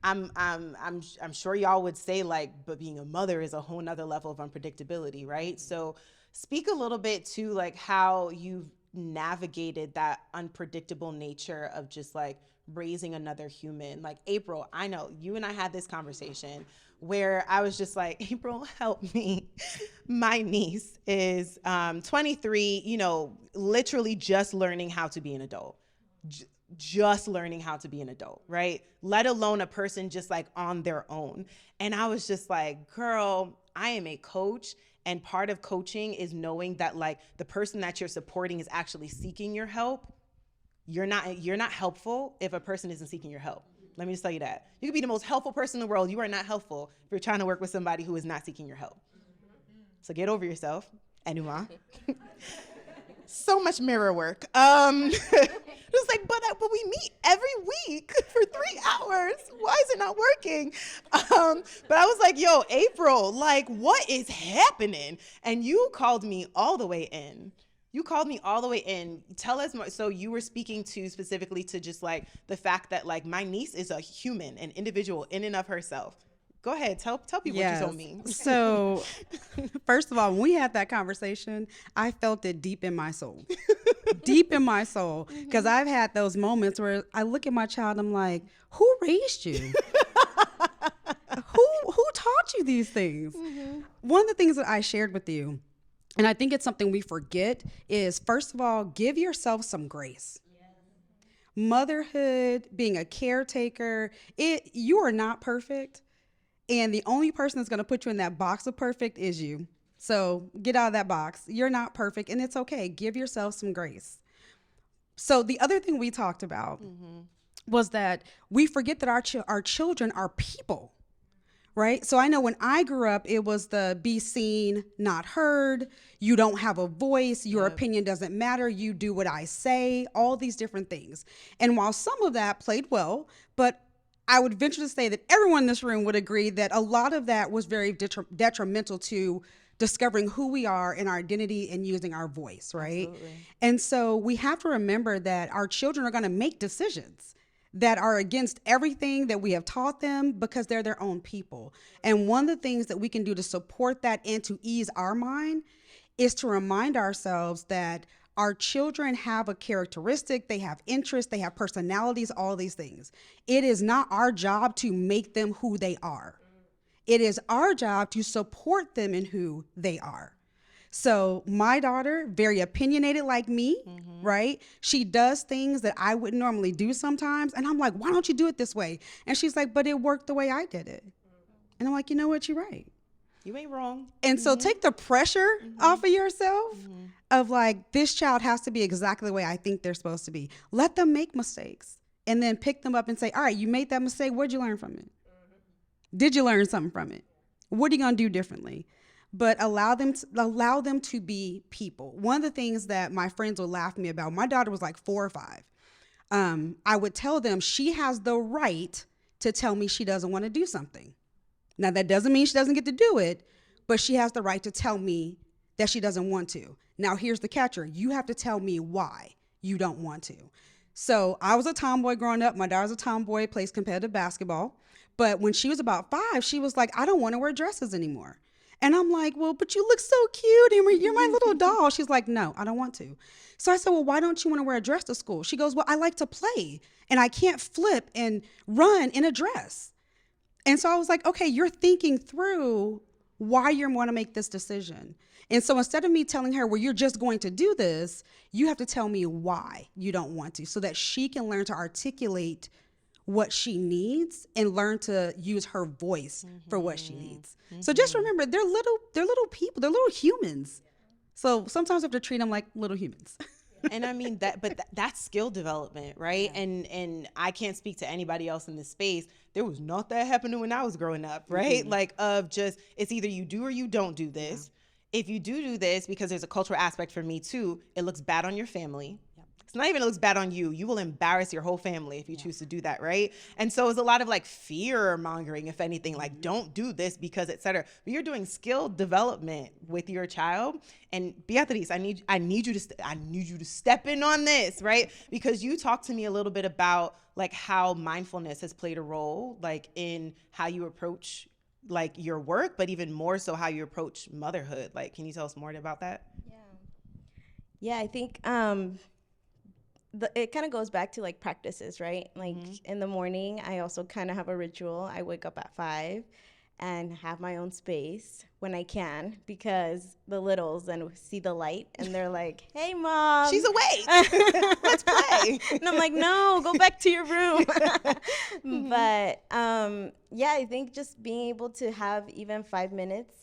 I'm sure y'all would say like, but being a mother is a whole nother level of unpredictability, right? So speak a little bit to like how you've navigated that unpredictable nature of just like raising another human. Like April, I know you and I had this conversation where I was just like, April, help me. My niece is 23, literally just learning how to be an adult. Just learning how to be an adult, right? Let alone a person just like on their own. And I was just like, girl, I am a coach. And part of coaching is knowing that like the person that you're supporting is actually seeking your help. You're not helpful if a person isn't seeking your help. Let me just tell you that. You could be the most helpful person in the world. You are not helpful if you're trying to work with somebody who is not seeking your help. So get over yourself, Enuma. So much mirror work. It's like, but we meet every week for 3 hours. Why is it not working? But I was like, yo, April, like, what is happening? And you called me all the way in. Tell us more. So you were speaking to specifically to just like the fact that like my niece is a human, an individual in and of herself. Go ahead. Tell people what you told me. So, first of all, when we had that conversation, I felt it deep in my soul. Deep in my soul. Because I've had those moments where I look at my child, I'm like, who raised you? Who taught you these things? One of the things that I shared with you, and I think it's something we forget, is first of all, give yourself some grace. Motherhood, being a caretaker, you are not perfect. And the only person that's going to put you in that box of perfect is you. So get out of that box. You're not perfect, and it's okay. Give yourself some grace. So the other thing we talked about was that we forget that our children are people, right? So I know when I grew up, it was the be seen, not heard. You don't have a voice. Your opinion doesn't matter. You do what I say, all these different things. And while some of that played well, but I would venture to say that everyone in this room would agree that a lot of that was very detrimental to discovering who we are and our identity and using our voice, right? Absolutely. And so we have to remember that our children are going to make decisions that are against everything that we have taught them because they're their own people. And one of the things that we can do to support that and to ease our mind is to remind ourselves that our children have a characteristic, they have interests, they have personalities, all these things. It is not our job to make them who they are. It is our job to support them in who they are. So my daughter, very opinionated like me, right? She does things that I wouldn't normally do sometimes. And I'm like, why don't you do it this way? And she's like, but it worked the way I did it. And I'm like, you know what? You're right. You ain't wrong. And so take the pressure off of yourself of like, this child has to be exactly the way I think they're supposed to be. Let them make mistakes and then pick them up and say, all right, you made that mistake. What'd you learn from it? Did you learn something from it? What are you going to do differently? But allow them to be people. One of the things that my friends would laugh at me about, my daughter was like 4 or 5. I would tell them she has the right to tell me she doesn't want to do something. Now, that doesn't mean she doesn't get to do it, but she has the right to tell me that she doesn't want to. Now, here's the catcher. You have to tell me why you don't want to. So I was a tomboy growing up. My daughter's a tomboy, plays competitive basketball. But when she was about 5, she was like, I don't want to wear dresses anymore. And I'm like, well, but you look so cute and you're my little doll. She's like, no, I don't want to. So I said, well, why don't you want to wear a dress to school? She goes, well, I like to play and I can't flip and run in a dress. And so I was like, okay, you're thinking through why you want to make this decision. And so instead of me telling her, well, you're just going to do this, you have to tell me why you don't want to so that she can learn to articulate what she needs and learn to use her voice for what she needs. So just remember, they're little people, they're little humans. So sometimes I have to treat them like little humans. And I mean that's skill development, right? Yeah. And I can't speak to anybody else in this space. There was not that happening when I was growing up, right? Like of just, it's either you do or you don't do this. Yeah. If you do this, because there's a cultural aspect for me too, it looks bad on your family. It's not even it looks bad on you. You will embarrass your whole family if you choose to do that, right? And so it's a lot of like fear mongering, if anything, like don't do this because et cetera. But you're doing skill development with your child. And Beatriz, I need you to step in on this, right? Because you talked to me a little bit about like how mindfulness has played a role, like in how you approach like your work, but even more so how you approach motherhood. Like, can you tell us more about that? Yeah, I think it kind of goes back to like practices, right? Like in the morning, I also kind of have a ritual. I wake up at 5 and have my own space when I can, because the littles then see the light and they're like, hey, Mom. She's awake. Let's play. And I'm like, no, go back to your room. But yeah, I think just being able to have even 5 minutes,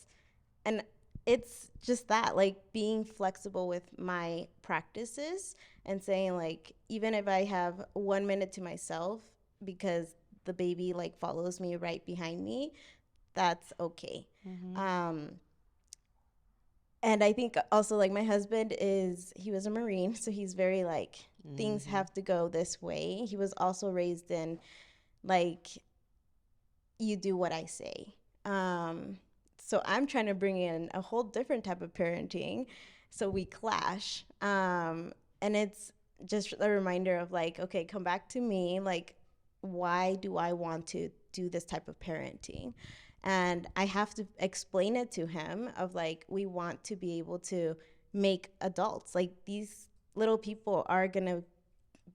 and it's just that, like being flexible with my practices and saying like, even if I have 1 minute to myself because the baby like follows me right behind me, that's okay. And I think also like my husband he was a Marine, so he's very like, things have to go this way. He was also raised in like, you do what I say. So I'm trying to bring in a whole different type of parenting. So we clash. And it's just a reminder of like, okay, come back to me. Like, why do I want to do this type of parenting? And I have to explain it to him of like, we want to be able to make adults. Like, these little people are going to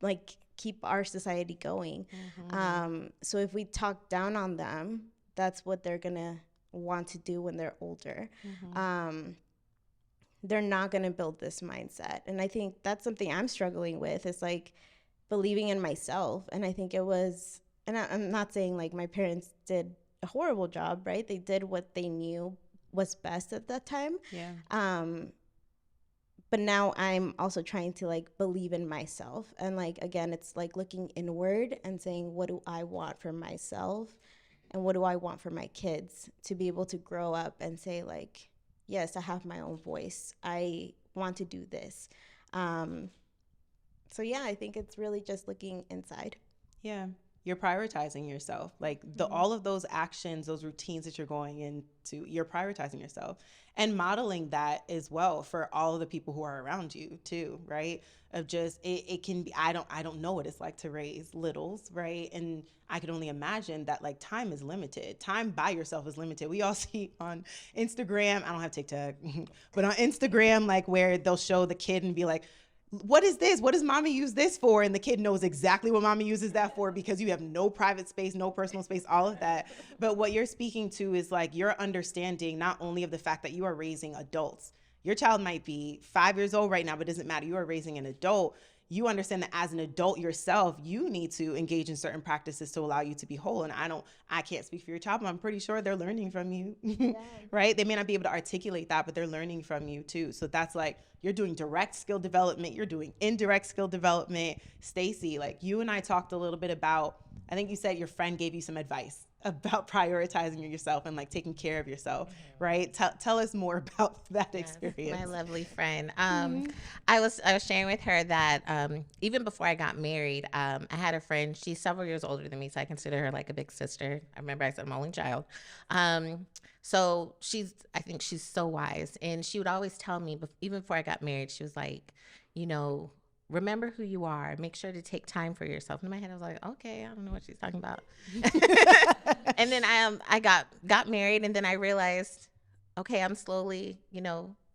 like keep our society going. So if we talk down on them, that's what they're going to want to do when they're older. They're not going to build this mindset. And I think that's something I'm struggling with, is like believing in myself. And I think it was, and I'm not saying like my parents did a horrible job, right? They did what they knew was best at that time. But now I'm also trying to like believe in myself. And like, again, it's like looking inward and saying, what do I want for myself? And what do I want for my kids to be able to grow up and say like, yes, I have my own voice. I want to do this. So yeah, I think it's really just looking inside. Yeah. You're prioritizing yourself. Like all of those actions, those routines that you're going into, you're prioritizing yourself and modeling that as well for all of the people who are around you too, right? Of just, it can be, I don't know what it's like to raise littles, right? And I could only imagine that like time is limited. Time by yourself is limited. We all see on Instagram, I don't have TikTok, but on Instagram, like where they'll show the kid and be like, what is this? What does mommy use this for? And the kid knows exactly what mommy uses that for because you have no private space, no personal space, all of that. But what you're speaking to is like your understanding not only of the fact that you are raising adults. Your child might be 5 years old right now, but it doesn't matter. You are raising an adult. You understand that as an adult yourself, you need to engage in certain practices to allow you to be whole. And I can't speak for your child, but I'm pretty sure they're learning from you, right? They may not be able to articulate that, but they're learning from you too. So that's like, you're doing direct skill development. You're doing indirect skill development. Stacy, like you and I talked a little bit about, I think you said your friend gave you some advice about prioritizing yourself and like taking care of yourself, right? Tell us more about that experience. My lovely friend. I was sharing with her that even before I got married, I had a friend. She's several years older than me, so I consider her like a big sister. I remember I said I'm only child. So I think she's so wise, and she would always tell me, even before I got married, she was like, remember who you are. Make sure to take time for yourself. In my head, I was like, okay, I don't know what she's talking about. And then I got married, and then I realized, okay, I'm slowly,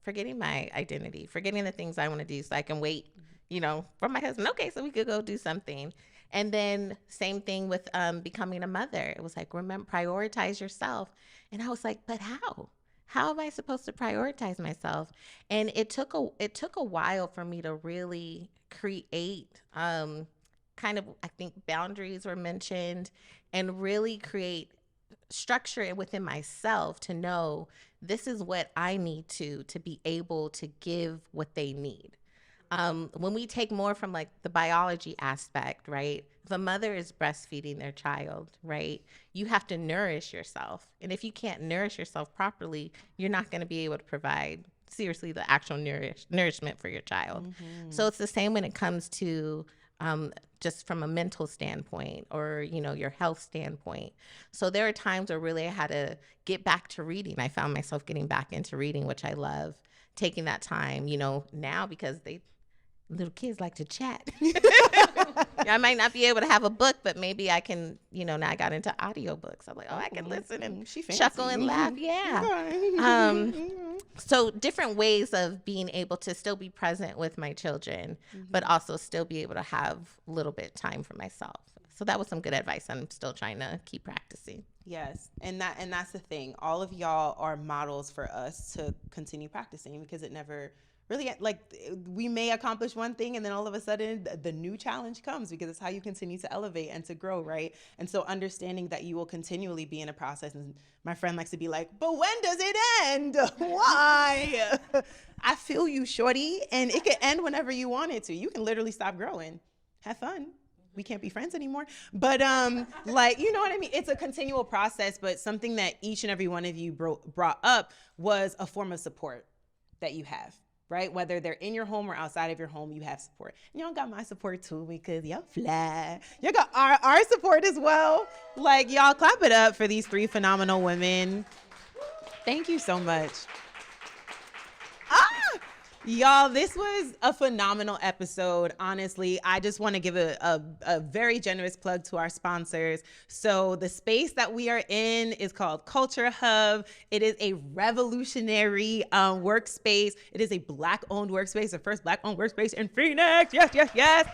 forgetting my identity, forgetting the things I want to do so I can wait, for my husband. Okay, so we could go do something. And then same thing with becoming a mother. It was like, remember, prioritize yourself. And I was like, but how? How am I supposed to prioritize myself? And it took a while for me to really create kind of, I think boundaries were mentioned, and really create structure within myself to know this is what I need to be able to give what they need. When we take more from like the biology aspect, right? If a mother is breastfeeding their child, right, you have to nourish yourself. And if you can't nourish yourself properly, you're not going to be able to provide seriously the actual nourishment for your child. Mm-hmm. So it's the same when it comes to just from a mental standpoint or, your health standpoint. So there are times where really I had to get back to reading. I found myself getting back into reading, which I love, taking that time, now because little kids like to chat. I might not be able to have a book, but maybe I can, now I got into audiobooks. I'm like, I can listen and chuckle and laugh. Yeah. So different ways of being able to still be present with my children, but also still be able to have a little bit of time for myself. So that was some good advice. I'm still trying to keep practicing. Yes. And that's the thing. All of y'all are models for us to continue practicing, because it never really, like, we may accomplish one thing and then all of a sudden the new challenge comes, because it's how you continue to elevate and to grow, right? And so understanding that you will continually be in a process. And my friend likes to be like, but when does it end? Why? I feel you, shorty. And it can end whenever you want it to. You can literally stop growing. Have fun. We can't be friends anymore. But like, you know what I mean? It's a continual process, but something that each and every one of you brought up was a form of support that you have. Right? Whether they're in your home or outside of your home, you have support. And y'all got my support too, because y'all fly. Y'all got our support as well. Like, y'all clap it up for these 3 phenomenal women. Thank you so much. Y'all, this was a phenomenal episode. Honestly, I just want to give a very generous plug to our sponsors. So the space that we are in is called Culture Hub. It is a revolutionary workspace. It is a Black-owned workspace, the first Black-owned workspace in Phoenix. Yes, yes, yes.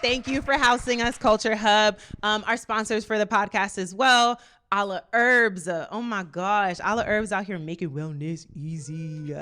Thank you for housing us, Culture Hub. Our sponsors for the podcast as well. Ala Herbs. Oh my gosh. Ala Herbs out here making wellness easy.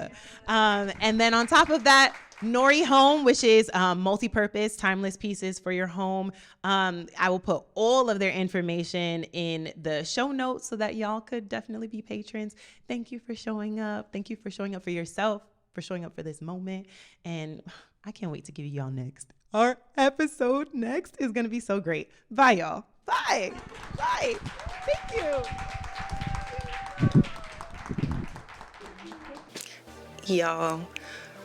And then on top of that, Nori Home, which is multi-purpose, timeless pieces for your home. I will put all of their information in the show notes so that y'all could definitely be patrons. Thank you for showing up. Thank you for showing up for yourself, for showing up for this moment. And I can't wait to give y'all next. Our episode next is going to be so great. Bye, y'all. Bye. Bye. Thank you. Y'all,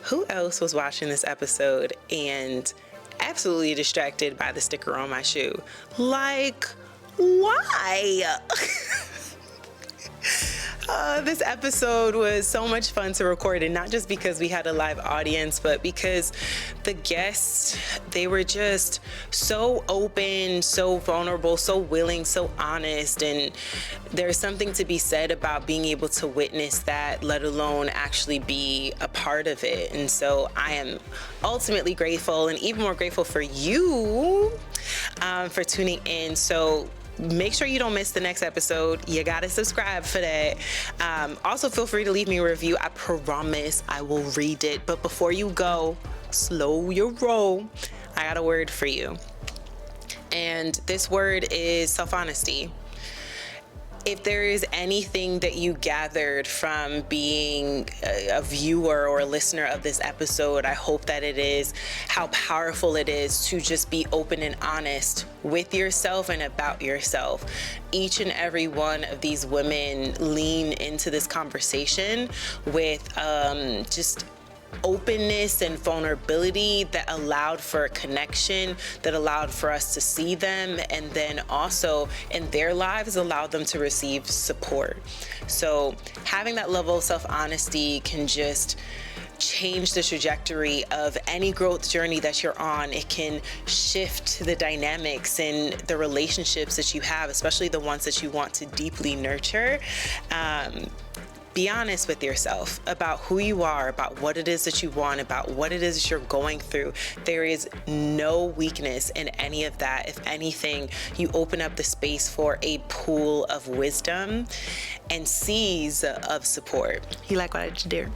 who else was watching this episode and absolutely distracted by the sticker on my shoe? Like, why? This episode was so much fun to record, and not just because we had a live audience, but because the guests, they were just so open, so vulnerable, so willing, so honest, and there's something to be said about being able to witness that, let alone actually be a part of it. And so I am ultimately grateful, and even more grateful for you for tuning in. So make sure you don't miss the next episode. You gotta subscribe for that. Also, feel free to leave me a review. I promise I will read it. But before you go, slow your roll. I got a word for you. And this word is self-honesty. If there is anything that you gathered from being a viewer or a listener of this episode, I hope that it is how powerful it is to just be open and honest with yourself and about yourself. Each and every one of these women lean into this conversation with just openness and vulnerability that allowed for connection, that allowed for us to see them, and then also in their lives allowed them to receive support. So having that level of self-honesty can just change the trajectory of any growth journey that you're on. It can shift the dynamics in the relationships that you have, especially the ones that you want to deeply nurture. Be honest with yourself about who you are, about what it is that you want, about what it is that you're going through. There is no weakness in any of that. If anything, you open up the space for a pool of wisdom and seas of support. You like what I just did?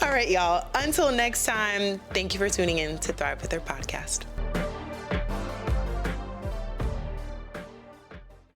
All right, y'all. Until next time, thank you for tuning in to Thrive With Her podcast.